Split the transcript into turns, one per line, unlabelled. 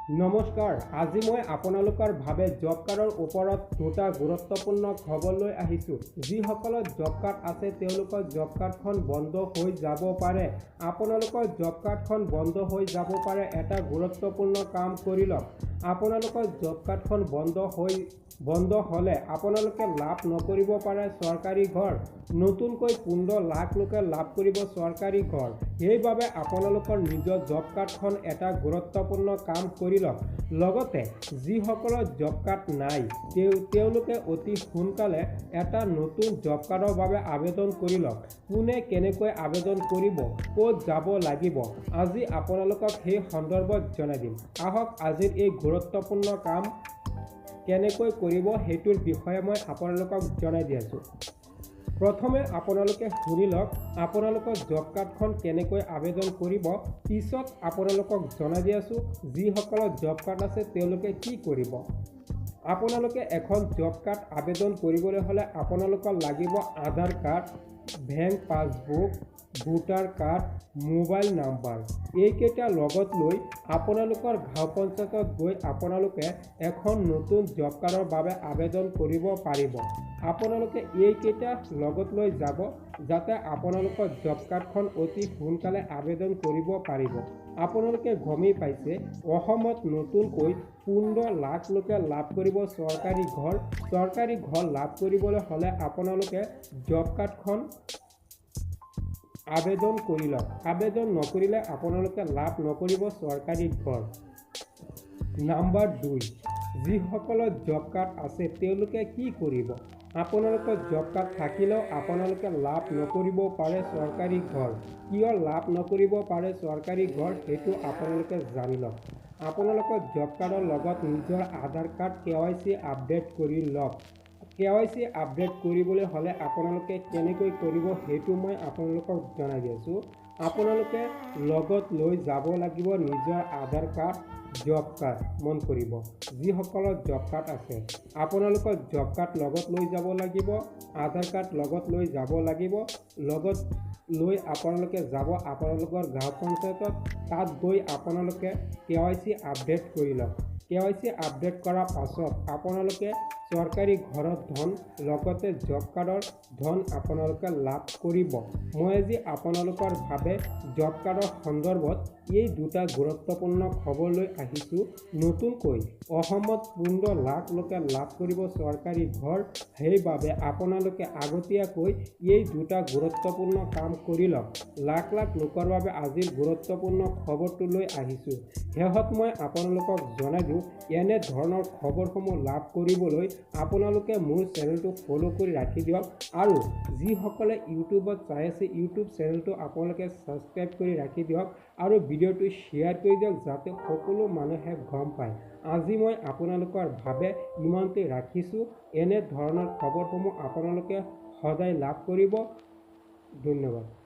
নমস্কাৰ, আজি মই আপোনালোকৰ বাবে জব কাৰ্ডৰ ওপৰত দুটা গুৰুত্বপূৰ্ণ খবৰ লৈ আহিছোঁ। যিসকলৰ জব কাৰ্ড আছে তেওঁলোকৰ জব কাৰ্ডখন বন্ধ হৈ যাব পাৰে। আপোনালোকৰ জব কাৰ্ডখন বন্ধ হৈ যাব পাৰে, এটা গুৰুত্বপূৰ্ণ কাম কৰি লওক। আপোনালোকৰ জব কাৰ্ডখন বন্ধ হ'লে আপোনালোকে লাভ নকৰিব পাৰে চৰকাৰী ঘৰ। নতুনকৈ 15 লাখ লোকে লাভ কৰিব চৰকাৰী ঘৰ। সেইবাবে আপোনালোকৰ নিজৰ জব কাৰ্ডখন এটা গুৰুত্বপূৰ্ণ কাম কৰি লওক। লগতে যিসকলৰ জব কাৰ্ড নাই তেওঁলোকে অতি সোনকালে এটা নতুন জব কাৰ্ডৰ বাবে আবেদন কৰি লওক। কোনে কেনেকৈ আবেদন কৰিব, ক'ত যাব লাগিব, আজি আপোনালোকক সেই সন্দৰ্ভত জনাই দিম। আহক আজিৰ এই গুৰুত্বপূৰ্ণ কাম কেনেকৈ কৰিব সেইটোৰ বিষয়ে মই আপোনালোকক জনাই দি আছোঁ। প্ৰথমে আপোনালোকে শুনি লওক আপোনালোকৰ জব কাৰ্ডখন কেনেকৈ আবেদন কৰিব, পিছত আপোনালোকক জনাই দি আছোঁ যিসকলৰ জব কাৰ্ড আছে তেওঁলোকে কি কৰিব। আপোনালোকে এখন জব কাৰ্ড আবেদন কৰিবলৈ হ'লে আপোনালোকৰ লাগিব Aadhaar card, bank passbook, voter card, mobile number. এইকেইটা লগত লৈ আপোনালোকৰ গাঁও পঞ্চায়তত গৈ আপোনালোকে এখন নতুন জব কাৰ্ডৰ বাবে আবেদন কৰিব পাৰিব। আপোনালোকে এইকেইটা লগত লৈ যাব যাতে আপোনালোকৰ জব কাৰ্ডখন অতি সোনকালে আবেদন কৰিব পাৰিব। আপোনালোকে গমেই পাইছে অসমত নতুনকৈ 15 লাখ লোকে লাভ কৰিব চৰকাৰী ঘৰ। চৰকাৰী ঘৰ লাভ কৰিবলৈ হ'লে আপোনালোকে জব কাৰ্ডখন আবেদন কৰি লওক। আবেদন নকৰিলে আপোনালোকে লাভ নকৰিব চৰকাৰী ঘৰ। নাম্বাৰ 2, যিসকলৰ জব কাৰ্ড আছে তেওঁলোকে কি কৰিব। আপোনালোকৰ জব কাৰ্ড থাকিলেও আপোনালোকে লাভ নকৰিব পাৰে চৰকাৰী ঘৰ। কিয় লাভ নকৰিব পাৰে চৰকাৰী ঘৰ সেইটো আপোনালোকে জানি লওক। আপোনালোকৰ জব কাৰ্ডৰ লগত নিজৰ আধাৰ কাৰ্ড KYC আপডেট কৰি লওক। KYC আপডেট কৰিবলৈ হ'লে আপোনালোকে কেনেকৈ কৰিব সেইটো মই আপোনালোকক জনাই দি আছোঁ। আপোনালোকে লগত লৈ যাব লাগিব নিজৰ আধাৰ কাৰ্ড, জব কাৰ্ড। মন কৰিব যিসকলৰ জব কাৰ্ড আছে আপোনালোকৰ জব কাৰ্ড লগত লৈ যাব লাগিব, আধাৰ কাৰ্ড লগত লৈ যাব লাগিব। লগত লৈ আপোনালোকে যাব আপোনালোকৰ গাঁও পঞ্চায়তত। তাত গৈ আপোনালোকে KYC আপডেট কৰি লওক। KYC আপডেট কৰাৰ পাছত আপোনালোকে চৰকাৰী ঘৰৰ ধন লগতে জব কাৰ্ডৰ ধন আপোনালোকে লাভ কৰিব। মই আজি আপোনালোকৰ বাবে জব কাৰ্ডৰ সন্দৰ্ভত এই দুটা গুৰুত্বপূৰ্ণ খবৰ লৈ আহিছোঁ। নতুনকৈ অসমত 15 লাখ লোকে লাভ কৰিব চৰকাৰী ঘৰ। সেইবাবে আপোনালোকে আগতীয়াকৈ এই দুটা গুৰুত্বপূৰ্ণ কাম কৰি লওক। লাখ লাখ লোকৰ বাবে আজিৰ গুৰুত্বপূৰ্ণ খবৰটো লৈ আহিছোঁ। শেষত মই আপোনালোকক জনাই দিওঁ এনে ধৰণৰ খবৰসমূহ লাভ কৰিবলৈ আপোনালোকে মোৰ চেনেলটো ফ'ল' কৰি ৰাখি দিয়ক। আৰু যিসকলে ইউটিউবত চাই আছে ইউটিউব চেনেলটো আপোনালোকে ছাবস্ক্ৰাইব কৰি ৰাখি দিয়ক আৰু ভিডিঅ'টো শ্বেয়াৰ কৰি দিয়ক যাতে সকলো মানুহে গম পায়। আজি মই আপোনালোকৰ বাবে ইমানতে ৰাখিছোঁ। এনে ধৰণৰ খবৰসমূহ আপোনালোকে সদায় লাভ কৰিব। ধন্যবাদ।